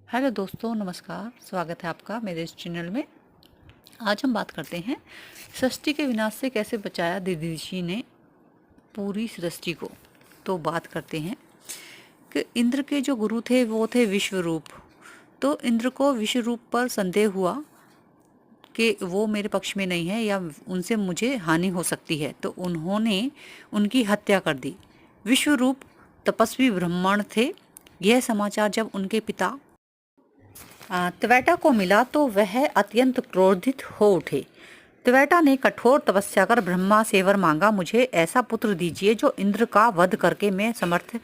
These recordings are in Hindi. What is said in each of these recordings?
हेलो दोस्तों, नमस्कार। स्वागत है आपका मेरे इस चैनल में। आज हम बात करते हैं सृष्टि के विनाश से कैसे बचाया दधीचि ने पूरी सृष्टि को। तो बात करते हैं कि इंद्र के जो गुरु थे वो थे विश्वरूप। तो इंद्र को विश्वरूप पर संदेह हुआ कि वो मेरे पक्ष में नहीं है या उनसे मुझे हानि हो सकती है, तो उन्होंने उनकी हत्या कर दी। विश्वरूप तपस्वी ब्राह्मण थे। यह समाचार जब उनके पिता त्वेटा को मिला तो वह अत्यंत क्रोधित हो उठे। त्वेटा ने कठोर तपस्या कर ब्रह्मा से वर मांगा, मुझे ऐसा पुत्र दीजिए जो इंद्र का वध करके मैं समर्थ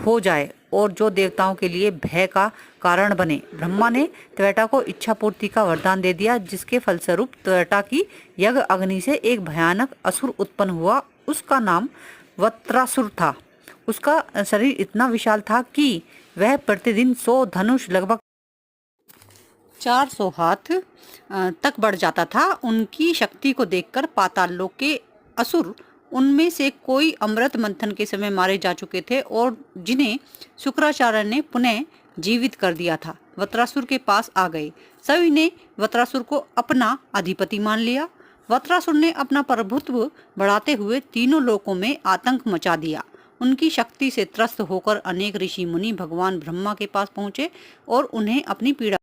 हो जाए और जो देवताओं के लिए भय का कारण बने। ब्रह्मा ने त्वेटा को इच्छा पूर्ति का वरदान दे दिया, जिसके फलस्वरूप त्वेटा की यज्ञ अग्नि से एक भयानक असुर उत्पन्न हुआ। उसका नाम वत्रासुर था। उसका शरीर इतना विशाल था कि वह प्रतिदिन 100 धनुष लगभग 400 हाथ तक बढ़ जाता था। उनकी शक्ति को देखकर पाताल लोक के असुर, उनमें से कोई अमृत मंथन के समय मारे जा चुके थे और जिन्हें शुक्राचार्य ने पुनः जीवित कर दिया था, वत्रासुर के पास आ गए। सभी ने वत्रासुर को अपना अधिपति मान लिया। वत्रासुर ने अपना प्रभुत्व बढ़ाते हुए तीनों लोकों में आतंक मचा दिया। उनकी शक्ति से त्रस्त होकर अनेक ऋषि मुनि भगवान ब्रह्मा के पास पहुंचे और उन्हें अपनी पीड़ा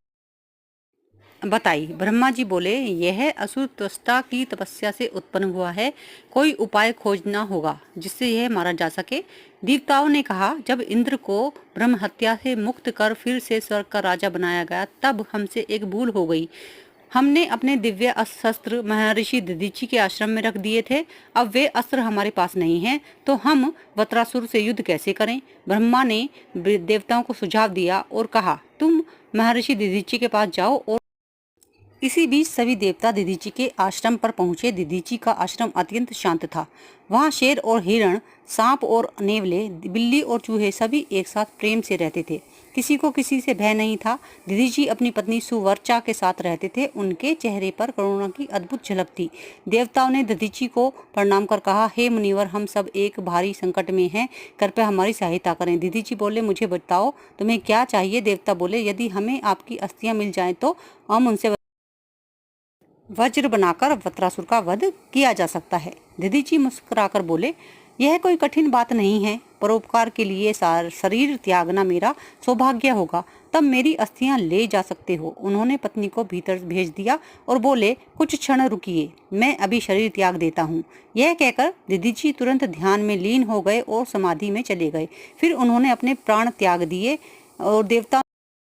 बताई। ब्रह्मा जी बोले, यह असुर त्वष्टा की तपस्या से उत्पन्न हुआ है, कोई उपाय खोजना होगा जिससे यह मारा जा सके। देवताओं ने कहा, जब इंद्र को ब्रह्म हत्या से मुक्त कर फिर से स्वर्ग का राजा बनाया गया, तब हमसे एक भूल हो गई। हमने अपने दिव्य शस्त्र महर्षि दधीचि के आश्रम में रख दिए थे। अब वे अस्त्र हमारे पास नहीं हैं, तो हम वत्रासुर से युद्ध कैसे करें। ब्रह्मा ने देवताओं को सुझाव दिया और कहा, तुम महर्षि दधीचि के पास जाओ। और इसी बीच सभी देवता दधीचि के आश्रम पर पहुंचे। दधीचि का आश्रम अत्यंत शांत था। वहां शेर और हिरण, सांप और नेवले, बिल्ली और चूहे सभी एक साथ प्रेम से रहते थे। किसी को किसी से भय नहीं था। दधीचि अपनी पत्नी सुवर्चा के साथ रहते थे। उनके चेहरे पर करुणा की अद्भुत झलक थी। देवताओं ने दधीचि को प्रणाम कर कहा, हे मुनिवर, हम सब एक भारी संकट में हैं, कृपया हमारी सहायता करें। दधीचि बोले, मुझे बताओ तुम्हें क्या चाहिए। देवता बोले, यदि हमें आपकी अस्थियां मिल जाएं तो हम उनसे वज्र बनाकर वत्रासुर का वध किया जा सकता है। दधीचि मुस्कुराकर बोले, यह कोई कठिन बात नहीं है। परोपकार के लिए शरीर त्यागना मेरा सौभाग्य होगा, तब मेरी अस्थियां ले जा सकते हो। उन्होंने पत्नी को भीतर भेज दिया और बोले, कुछ क्षण रुकिए, मैं अभी शरीर त्याग देता हूँ। यह कहकर दधीचि तुरंत ध्यान में लीन हो गए और समाधि में चले गए। फिर उन्होंने अपने प्राण त्याग दिए और देवता